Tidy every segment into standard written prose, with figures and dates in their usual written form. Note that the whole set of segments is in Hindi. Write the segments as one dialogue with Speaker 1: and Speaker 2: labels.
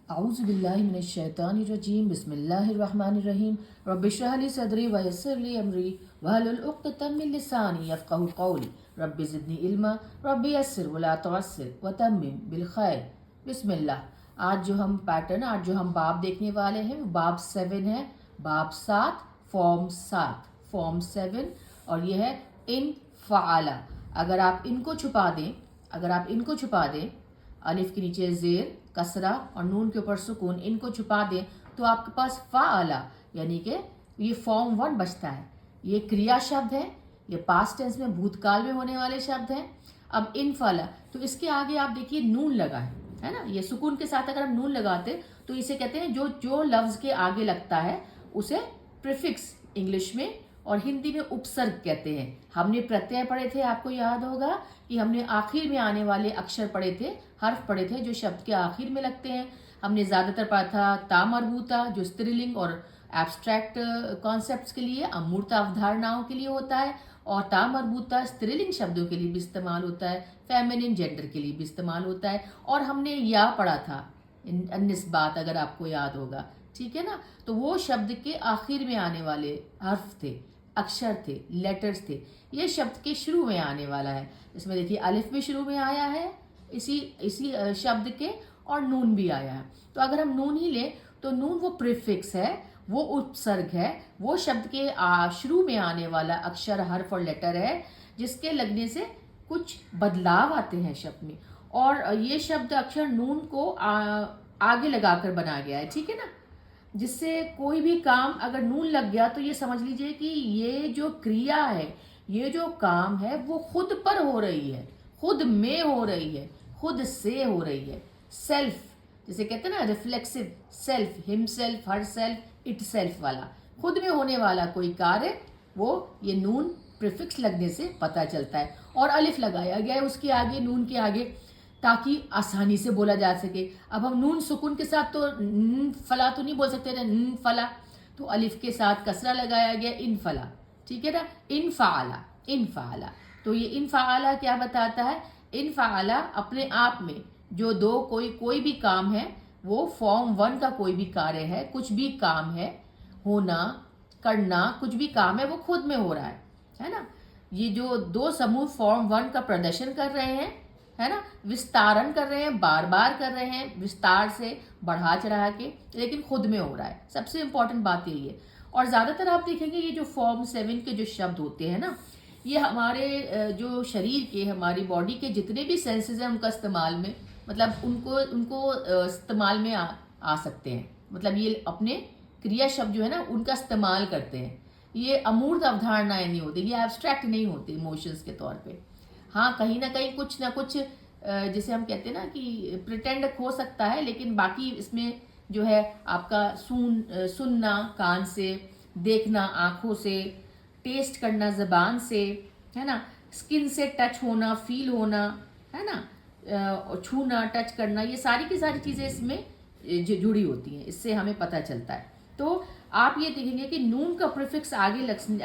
Speaker 1: औज़ुबिल्लाहिमिनश्शैतानिर्रजीम बिस्मिल्लाहिर्रहमानिर्रहीम रब्बिश्रह ली सदरी वयस्सिर ली अमरी वहलुल उक़्दतम मिन लिसानी यफ़क़हू क़ौली रब्बि ज़िदनी इल्मा रब्बि यस्सिर वला तुअस्सिर वतम्मिम बिल खैर। बिस्मिल्लाह। आज जो हम बाब देखने वाले हैं वो बाब 7 है। बाब 7 फॉर्म 7 और ये है इन फ़आला। अगर आप इनको छुपा दें, अलिफ के नीचे ज़ेर कसरा और नून के ऊपर सुकून, इनको छुपा दें तो आपके पास फ़ाअला यानी कि ये फॉर्म 1 बचता है। ये क्रिया शब्द है, ये पास्ट टेंस में भूतकाल में होने वाले शब्द हैं। अब इन फ़ाला तो इसके आगे आप देखिए नून लगा है ना। ये सुकून के साथ अगर हम नून लगाते तो इसे कहते हैं जो जो लफ्ज़ के आगे लगता है उसे प्रीफिक्स इंग्लिश में और हिंदी में उपसर्ग कहते हैं। हमने प्रत्यय पढ़े थे, आपको याद होगा कि हमने आखिर में आने वाले अक्षर पढ़े थे, हर्फ पढ़े थे जो शब्द के आखिर में लगते हैं। हमने ज़्यादातर पढ़ा था ता मरबूता जो स्त्रीलिंग और एब्स्ट्रैक्ट कॉन्सेप्ट्स के लिए, अमूर्त अवधारणाओं के लिए होता है, और ता मरबूता स्त्रीलिंग शब्दों के लिए भी इस्तेमाल होता है, फेमिनिन जेंडर के लिए भी इस्तेमाल होता है। और हमने या पढ़ा था निस्बात, अगर आपको याद होगा, ठीक है ना। तो वो शब्द के आखिर में आने वाले हर्फ थे, अक्षर थे, लेटर्स थे। ये शब्द के शुरू में आने वाला है। इसमें देखिए अलिफ भी शुरू में आया है इसी शब्द के, और नून भी आया है। तो अगर हम नून ही लें तो नून वो प्रीफिक्स है, वो उपसर्ग है, वो शब्द के शुरू में आने वाला अक्षर, हर्फ और लेटर है जिसके लगने से कुछ बदलाव आते हैं शब्द में। और ये शब्द अक्षर नून को आगे लगाकर बनाया गया है, ठीक है ना। जिससे कोई भी काम अगर नून लग गया तो ये समझ लीजिए कि ये जो क्रिया है, ये जो काम है वो खुद पर हो रही है, खुद में हो रही है, खुद से हो रही है। सेल्फ जिसे कहते हैं ना, reflexive self, himself, her self, it self वाला, खुद में होने वाला कोई कार्य, वो ये नून प्रीफिक्स लगने से पता चलता है। और अलिफ लगाया गया है उसके आगे, नून के आगे, ताकि आसानी से बोला जा सके। अब हम नून सुकून के साथ तो फला तो नहीं बोल सकते थे, फला, तो अलिफ के साथ कसरा लगाया गया, इन फला, ठीक है ना। इन फ़ाला, इन फ़ाला। तो ये इन फ़ाला क्या बताता है? इन फ़ाला अपने आप में जो दो कोई भी काम है, वो फॉर्म 1 का कोई भी कार्य है, कुछ भी काम है, होना, करना, कुछ भी काम है वो खुद में हो रहा है ना। ये जो दो समूह फॉर्म 1 का प्रदर्शन कर रहे हैं, है ना, विस्तारण कर रहे हैं, बार बार कर रहे हैं, विस्तार से बढ़ा चढ़ा के, लेकिन खुद में हो रहा है। सबसे इंपॉर्टेंट बात यही है। और ज़्यादातर आप देखेंगे ये जो फॉर्म 7 के जो शब्द होते हैं ना, ये हमारे जो शरीर के, हमारी बॉडी के जितने भी सेंसेस हैं उनका इस्तेमाल में, मतलब उनको इस्तेमाल में आ सकते हैं। मतलब ये अपने क्रिया शब्द जो है ना उनका इस्तेमाल करते हैं। ये अमूर्त अवधारणाएं नहीं होती, ये एब्स्ट्रैक्ट नहीं होती इमोशंस के तौर पे। हाँ, कहीं ना कहीं कुछ ना कुछ जिसे हम कहते हैं ना कि प्रिटेंड हो सकता है, लेकिन बाकी इसमें जो है आपका सुनना कान से, देखना आँखों से, टेस्ट करना ज़बान से, है ना, स्किन से टच होना, फील होना, है ना, छूना, टच करना, ये सारी की सारी चीज़ें इसमें जुड़ी होती हैं। इससे हमें पता चलता है। तो आप ये देखेंगे कि नून का प्रीफिक्स आगे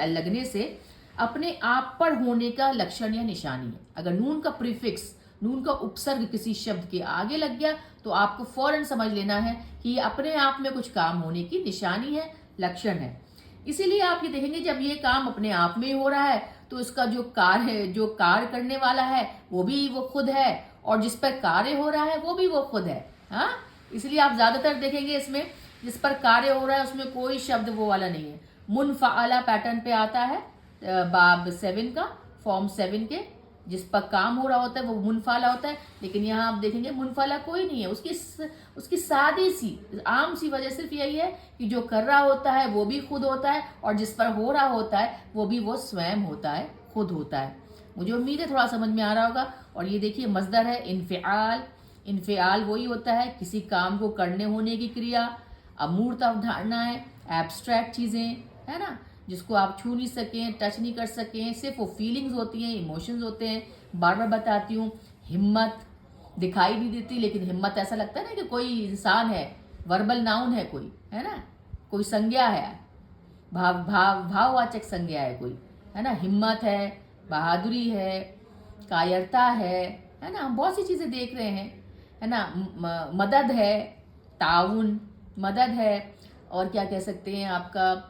Speaker 1: लगने से अपने आप पर होने का लक्षण या निशानी है। अगर नून का प्रीफिक्स, नून का उपसर्ग किसी शब्द के आगे लग गया तो आपको फौरन समझ लेना है कि ये अपने आप में कुछ काम होने की निशानी है, लक्षण है। इसीलिए आप ये देखेंगे जब ये काम अपने आप में हो रहा है तो इसका जो कार्य है, जो कार्य करने वाला है वो खुद है, और जिस पर कार्य हो रहा है वो खुद है। हाँ, इसलिए आप ज्यादातर देखेंगे इसमें जिस पर कार्य हो रहा है उसमें कोई शब्द वो वाला नहीं है। मुनफ़अला पैटर्न पे आता है बाब 7 का, फॉर्म 7 के, जिस पर काम हो रहा होता है वो मुनफ़अला होता है। लेकिन यहाँ आप देखेंगे मुनफ़अला कोई नहीं है। उसकी सादी सी आम सी वजह सिर्फ यही है कि जो कर रहा होता है वो भी खुद होता है, और जिस पर हो रहा होता है वो स्वयं होता है, खुद होता है। मुझे उम्मीद है थोड़ा समझ में आ रहा होगा। और ये देखिए मज़दर है इन्फ़िआल। इन्फ़िआल वही होता है किसी काम को करने होने की क्रिया, अमूर्त अवधारणाएं, एब्स्ट्रैक्ट चीज़ें, है ना, जिसको आप छू नहीं सकें, टच नहीं कर सकें, सिर्फ वो फीलिंग्स होती हैं, इमोशंस होते हैं। बार बार बताती हूँ, हिम्मत दिखाई नहीं देती, लेकिन हिम्मत ऐसा लगता है ना कि कोई इंसान है, वर्बल नाउन है कोई, है ना, कोई संज्ञा है, भाववाचक संज्ञा है कोई, है ना। हिम्मत है, बहादुरी है, कायरता है ना, हम बहुत सी चीज़ें देख रहे हैं, है ना। मदद है, ताउन मदद है, और क्या कह सकते हैं आपका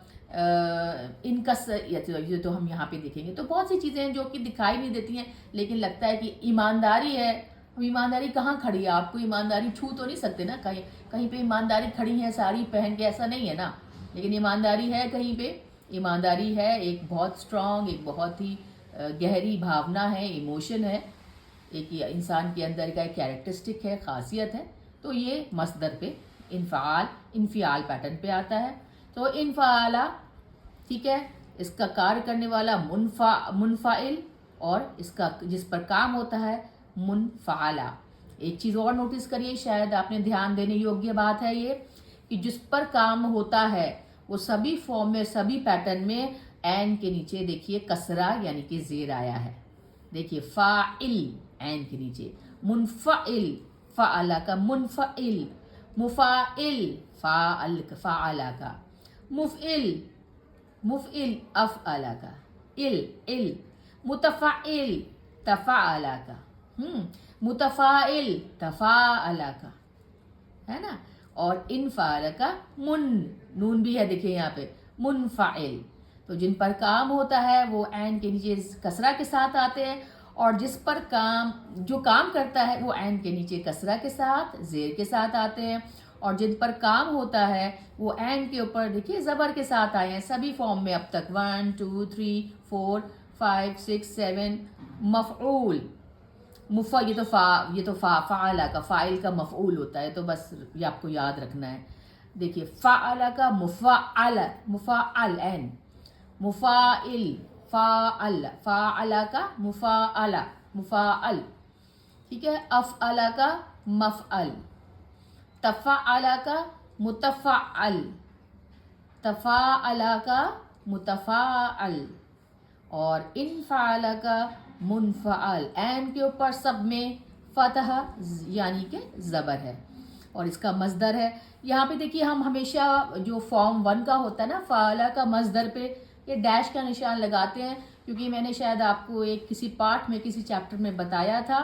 Speaker 1: इनकस, ये तो हम यहाँ पे देखेंगे। तो बहुत सी चीज़ें हैं जो कि दिखाई नहीं देती हैं, लेकिन लगता है कि ईमानदारी है। ईमानदारी कहाँ खड़ी है? आपको ईमानदारी छू तो नहीं सकते ना, कहीं कहीं पे ईमानदारी खड़ी है साड़ी पहन के, ऐसा नहीं है ना, लेकिन ईमानदारी है कहीं पे। ईमानदारी है एक बहुत स्ट्रांग, एक बहुत ही गहरी भावना है, इमोशन है, एक इंसान के अंदर का एक कैरेक्टरिस्टिक है, खासियत है। तो ये मसदर पे इनफियाल पैटर्न पे आता है। तो इनफाला, ठीक है, इसका कार्य करने वाला मुनफाइल, और इसका जिस पर काम होता है मुनफाला। एक चीज़ और नोटिस करिए, शायद आपने ध्यान देने योग्य बात है ये, कि जिस पर काम होता है वो सभी फॉर्म में, सभी पैटर्न में एन के नीचे देखिए कसरा यानी कि जेर आया है। देखिए फाइल एन के नीचे, मुनफाइल फ़ाअला का मुनफाइल, मुफाइल फ़ाअला का, मुफ़इल अफ़अला का, इल मुतफ़ाइल तफ़अला का, मुतफ़ाइल तफ़अला का, है ना। और इनफ़ाअल का नून भी है, देखिए यहाँ पे मुनफ़ाइल। तो जिन पर काम होता है वो एन के नीचे कसरा के साथ आते हैं, और जिस पर जो काम करता है वो एन के नीचे कसरा के साथ, जेर के साथ आते हैं। और जिन पर काम होता है वो एन के ऊपर देखिए ज़बर के साथ आए हैं सभी फॉर्म में अब तक, 1 2 3 4 5 6 7। मफ़ऊल, ये तो फ़ाअला का, फ़ाइल का मफ़ऊल होता है, तो बस ये आपको याद रखना है। देखिए फ़ाअला का मुफ़ाअल एन, मुफ़ाइल फ़ाअला का मुफ़ाअल, ठीक है। अफ़अला का मफ़अल, तफ़अला का मुतफ़ाअल, और इनफ़अला का मुनफ़अल। एन के ऊपर सब में फ़तह यानी कि ज़बर है, और इसका मज़दर है। यहाँ पे देखिए हम हमेशा जो फॉर्म 1 का होता है ना, फ़अला का मज़दर पे ये डैश का निशान लगाते हैं, क्योंकि मैंने शायद आपको एक किसी पार्ट में, किसी चैप्टर में बताया था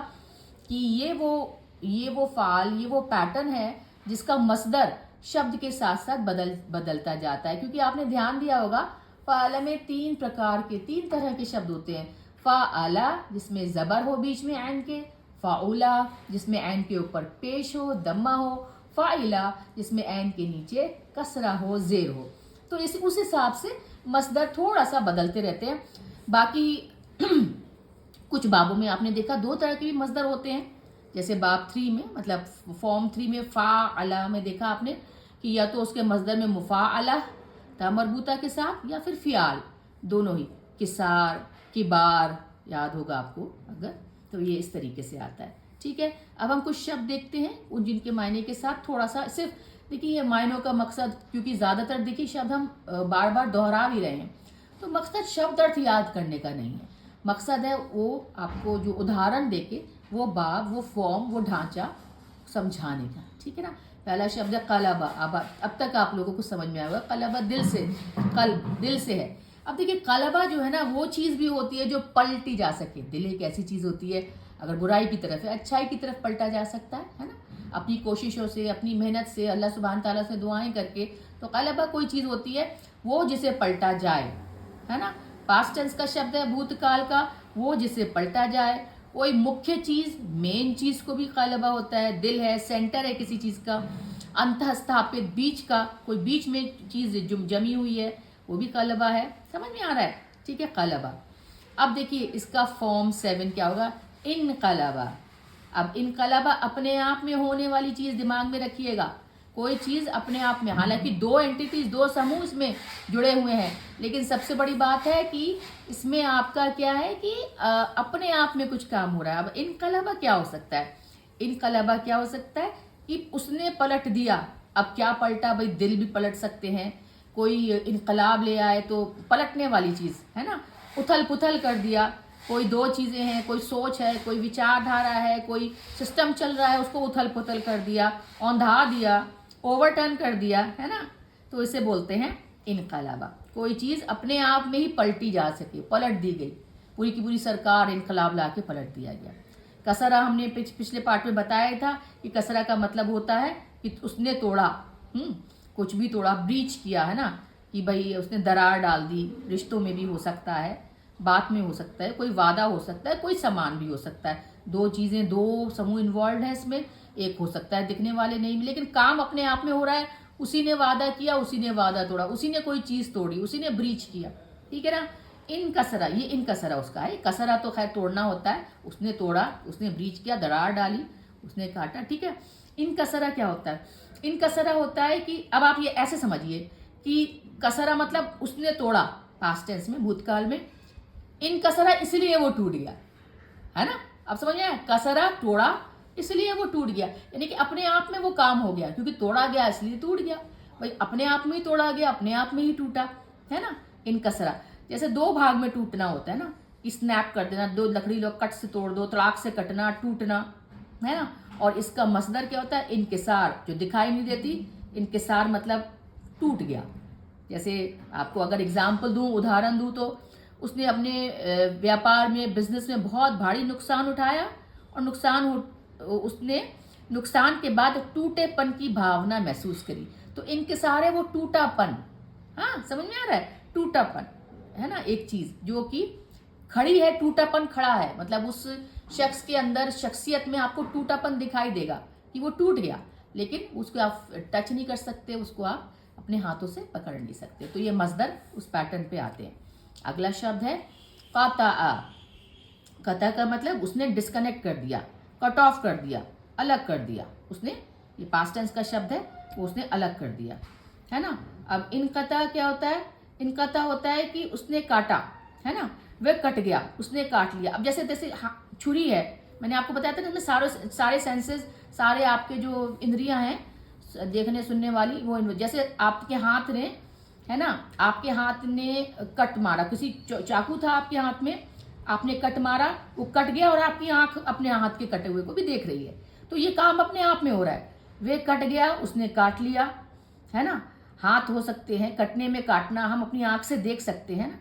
Speaker 1: कि ये वो फ़ाल, ये वो पैटर्न है जिसका मसदर शब्द के साथ साथ बदलता जाता है। क्योंकि आपने ध्यान दिया होगा फ़ाअला में 3 तरह के शब्द होते हैं। फ़ाअला जिसमें ज़बर हो बीच में ऐन के, फ़ाउला जिसमें ऐन के ऊपर पेश हो, दम्मा हो, फ़ाइला जिसमें ऐन के नीचे कसरा हो, ज़ेर हो। तो उस हिसाब से मसदर थोड़ा सा बदलते रहते हैं। बाकी कुछ बाबों में आपने देखा 2 तरह के भी मसदर होते हैं, जैसे बाब 3 में, मतलब फॉर्म 3 में फ़ाअला में देखा आपने कि या तो उसके मसदर में मुफ़ाअला था मरबूता के साथ, या फिर फ़ियाल, दोनों ही, किसार किबार, याद होगा आपको अगर, तो ये इस तरीके से आता है। ठीक है, अब हम कुछ शब्द देखते हैं उन जिनके मायने के साथ थोड़ा सा, सिर्फ देखिए ये मायनों का मकसद, क्योंकि ज़्यादातर देखिए शब्द हम बार बार दोहरा भी रहे हैं, तो मकसद शब्द अर्थ याद करने का नहीं है, मकसद है वो आपको जो उदाहरण देके वो बाब, वो फॉर्म, वो ढांचा समझाने का। ठीक है ना। पहला शब्द है कलबा। अब तक आप लोगों को समझ में आएगा, कलबा दिल से, दिल से है। अब देखिए कलबा जो है ना वो चीज़ भी होती है जो पलटी जा सके। दिल एक ऐसी चीज़ होती है, अगर बुराई की तरफ है, अच्छाई की तरफ पलटा जा सकता है ना, अपनी कोशिशों से, अपनी मेहनत से, अल्लाह सुब्हान ताला से दुआएं करके। तो कलबा कोई चीज़ होती है वो जिसे पलटा जाए, है ना। पास्ट टेंस का शब्द है भूतकाल का, वो जिसे पलटा जाए। कोई मुख्य चीज़, मेन चीज़ को भी कलबा होता है। दिल है, सेंटर है किसी चीज़ का। अंतःस्थापित, बीच का, कोई बीच में चीज़ जो जमी हुई है वो भी कलबा है। समझ में आ रहा है? ठीक है, कलबा। अब देखिए इसका फॉर्म 7 क्या होगा, इनकलबा। अब इनकलबा अपने आप में होने वाली चीज़ दिमाग में रखिएगा। कोई चीज़ अपने आप में, हालांकि 2 एंटिटीज, 2 समूह इसमें जुड़े हुए हैं, लेकिन सबसे बड़ी बात है कि इसमें आपका क्या है कि अपने आप में कुछ काम हो रहा है। अब इनकलबा क्या हो सकता है? इनकलबा क्या हो सकता है कि उसने पलट दिया। अब क्या पलटा भाई, दिल भी पलट सकते हैं, कोई इनकलाब ले आए तो पलटने वाली चीज़ है ना, उथल पुथल कर दिया। कोई 2 चीज़ें हैं, कोई सोच है, कोई विचारधारा है, कोई सिस्टम चल रहा है, उसको उथल पुथल कर दिया, औंधा दिया, ओवरटर्न कर दिया, है ना। तो इसे बोलते हैं इनकलाबा। कोई चीज़ अपने आप में ही पलटी जा सके, पलट दी गई, पूरी की पूरी सरकार इनकलाब ला के पलट दिया गया। कसरा हमने पिछले पार्ट में बताया था कि कसरा का मतलब होता है कि उसने तोड़ा, कुछ भी तोड़ा, ब्रीच किया है ना, कि भाई उसने दरार डाल दी। रिश्तों में भी हो सकता है, बात में हो सकता है, कोई वादा हो सकता है, कोई सामान भी हो सकता है। दो चीज़ें, दो समूह इन्वॉल्व है इसमें। एक हो सकता है दिखने वाले नहीं भी, लेकिन काम अपने आप में हो रहा है। उसी ने वादा किया, उसी ने वादा तोड़ा, उसी ने कोई चीज़ तोड़ी, उसी ने ब्रीच किया, ठीक है ना। इन कसरा, ये इन कसरा उसका है। कसरा तो खैर तोड़ना होता है, उसने तोड़ा, उसने ब्रीच किया, दरार डाली, उसने काटा, ठीक है। इन कसरा क्या होता है? इन कसरा होता है कि अब आप ये ऐसे समझिए कि कसरा मतलब उसने तोड़ा, पास्ट टेंस में, भूतकाल में। इन कसरा इसलिए वो टूट गया, है ना। अब समझ में आया? कसरा तोड़ा इसलिए वो टूट गया, यानी कि अपने आप में वो काम हो गया, क्योंकि तोड़ा गया इसलिए टूट गया। भाई अपने आप में ही तोड़ा गया, अपने आप में ही टूटा, है ना। इन कसरा जैसे दो भाग में टूटना होता है ना, स्नैप कर देना, दो लकड़ी लो कट से तोड़ दो, तड़ाक से कटना, टूटना, है ना। और इसका मसदर क्या होता है? इनकिसार, जो दिखाई नहीं देती। इनकिसार मतलब टूट गया। जैसे आपको अगर एग्जाम्पल दूं, उदाहरण दूं, तो उसने अपने व्यापार में, बिजनेस में बहुत भारी नुकसान उठाया, और उसने नुकसान के बाद टूटेपन की भावना महसूस करी। तो इनकिसार है वो टूटापन। हाँ, समझ में आ रहा है? टूटापन, है ना। एक चीज जो कि खड़ी है, टूटापन खड़ा है, मतलब उस शख्स के अंदर, शख्सियत में आपको टूटापन दिखाई देगा कि वो टूट गया, लेकिन उसको आप टच नहीं कर सकते, उसको आप अपने हाथों से पकड़ नहीं सकते। तो ये मजदर उस पैटर्न पे आते हैं। अगला शब्द है कता। कता का मतलब उसने डिस्कनेक्ट कर दिया, कट ऑफ कर दिया, अलग कर दिया उसने। ये पास्ट टेंस का शब्द है, वो उसने अलग कर दिया, है ना। अब इनकता क्या होता है? इनकता होता है कि उसने काटा, है ना, वह कट गया, उसने काट लिया। अब जैसे जैसे छुरी है, मैंने आपको बताया था ना, इसमें सारे सेंसेस, सारे आपके जो इंद्रियां हैं देखने सुनने वाली, वो जैसे आपके हाथ ने, है ना, आपके हाथ ने कट मारा, किसी चाकू था आपके हाथ में, आपने कट मारा, वो कट गया, और आपकी आंख अपने हाथ के कटे हुए को भी देख रही है। तो ये काम अपने आप में हो रहा है। वे कट गया, उसने काट लिया, है ना। हाथ हो सकते हैं कटने में, काटना हम अपनी आंख से देख सकते हैं ना।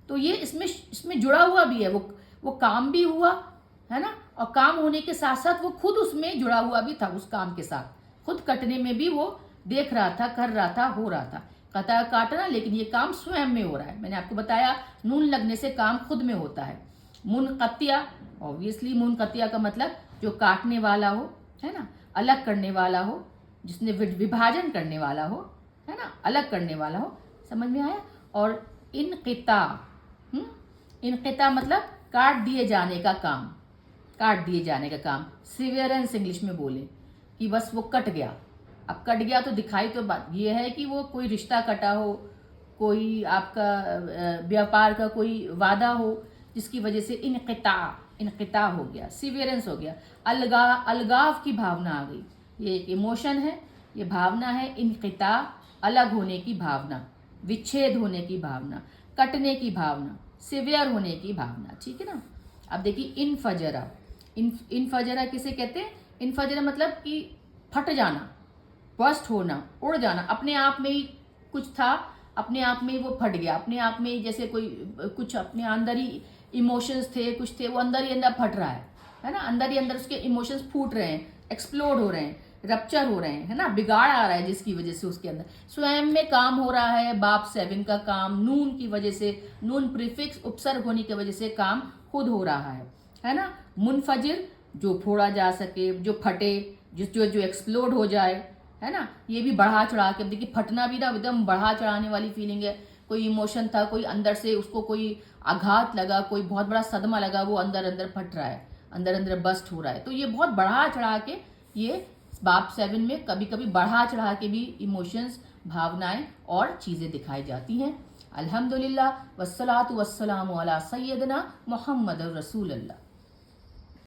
Speaker 1: तो ये इसमें जुड़ा हुआ भी है, वो काम भी हुआ, है ना, और काम होने के साथ साथ वो खुद उसमें जुड़ा हुआ भी था, उस काम के साथ। खुद कटने में भी वो देख रहा था, कर रहा था, हो रहा था। कता काटना, लेकिन ये काम स्वयं में हो रहा है। मैंने आपको बताया नून लगने से काम खुद में होता है। मुनकतिया, ऑब्वियसली मुनकतिया का मतलब जो काटने वाला हो, है ना, अलग करने वाला हो, जिसने विभाजन करने वाला हो, है ना, अलग करने वाला हो। समझ में आया? और इनकिता, इनकिता मतलब काट दिए जाने का काम, काट दिए जाने का काम। सिवियरेंस इंग्लिश में बोले कि बस वो कट गया। अब कट गया तो दिखाई तो बात ये है कि वो कोई रिश्ता कटा हो, कोई आपका व्यापार का कोई वादा हो, जिसकी वजह से इनकिता हो गया, सिवियरेंस हो गया, अलगाव की भावना आ गई। ये एक इमोशन है, ये भावना है इनकिता, अलग होने की भावना, विच्छेद होने की भावना, कटने की भावना, सिवियर होने की भावना, ठीक है ना। अब देखिए इनफजरा, इनफजरा किसे कहते हैं? इनफजरा मतलब कि फट जाना, बस्ट होना, उड़ जाना, अपने आप में ही कुछ था, अपने आप में ही वो फट गया, अपने आप में ही, जैसे कोई कुछ अपने अंदर ही इमोशंस थे, कुछ थे, वो अंदर ही अंदर फट रहा है ना, अंदर ही अंदर उसके इमोशंस फूट रहे हैं, एक्सप्लोड हो रहे हैं, रप्चर हो रहे हैं, है ना, बिगाड़ आ रहा है, जिसकी वजह से उसके अंदर स्वयं में काम हो रहा है। बाप 7 का काम नून की वजह से, नून प्रीफिक्स उपसर्ग होने की वजह से काम खुद हो रहा है ना। मुनफजिर जो फोड़ा जा सके, जो फटे, जो एक्सप्लोड हो जाए, है ना। ये भी बढ़ा चढ़ा के, देखिए फटना भी ना एकदम बढ़ा चढ़ाने वाली फीलिंग है। कोई इमोशन था, कोई अंदर से उसको कोई आघात लगा, कोई बहुत बड़ा सदमा लगा, वो अंदर अंदर फट रहा है, अंदर अंदर बस्ट हो रहा है। तो ये बहुत बढ़ा चढ़ा के, ये बाप 7 में कभी कभी बढ़ा चढ़ा के भी इमोशंस, भावनाएं और चीज़ें दिखाई जाती हैं। अल्हम्दुलिल्लाह वस्सलातु वस्सलामु अला सय्यदना मुहम्मद रसूलुल्लाह।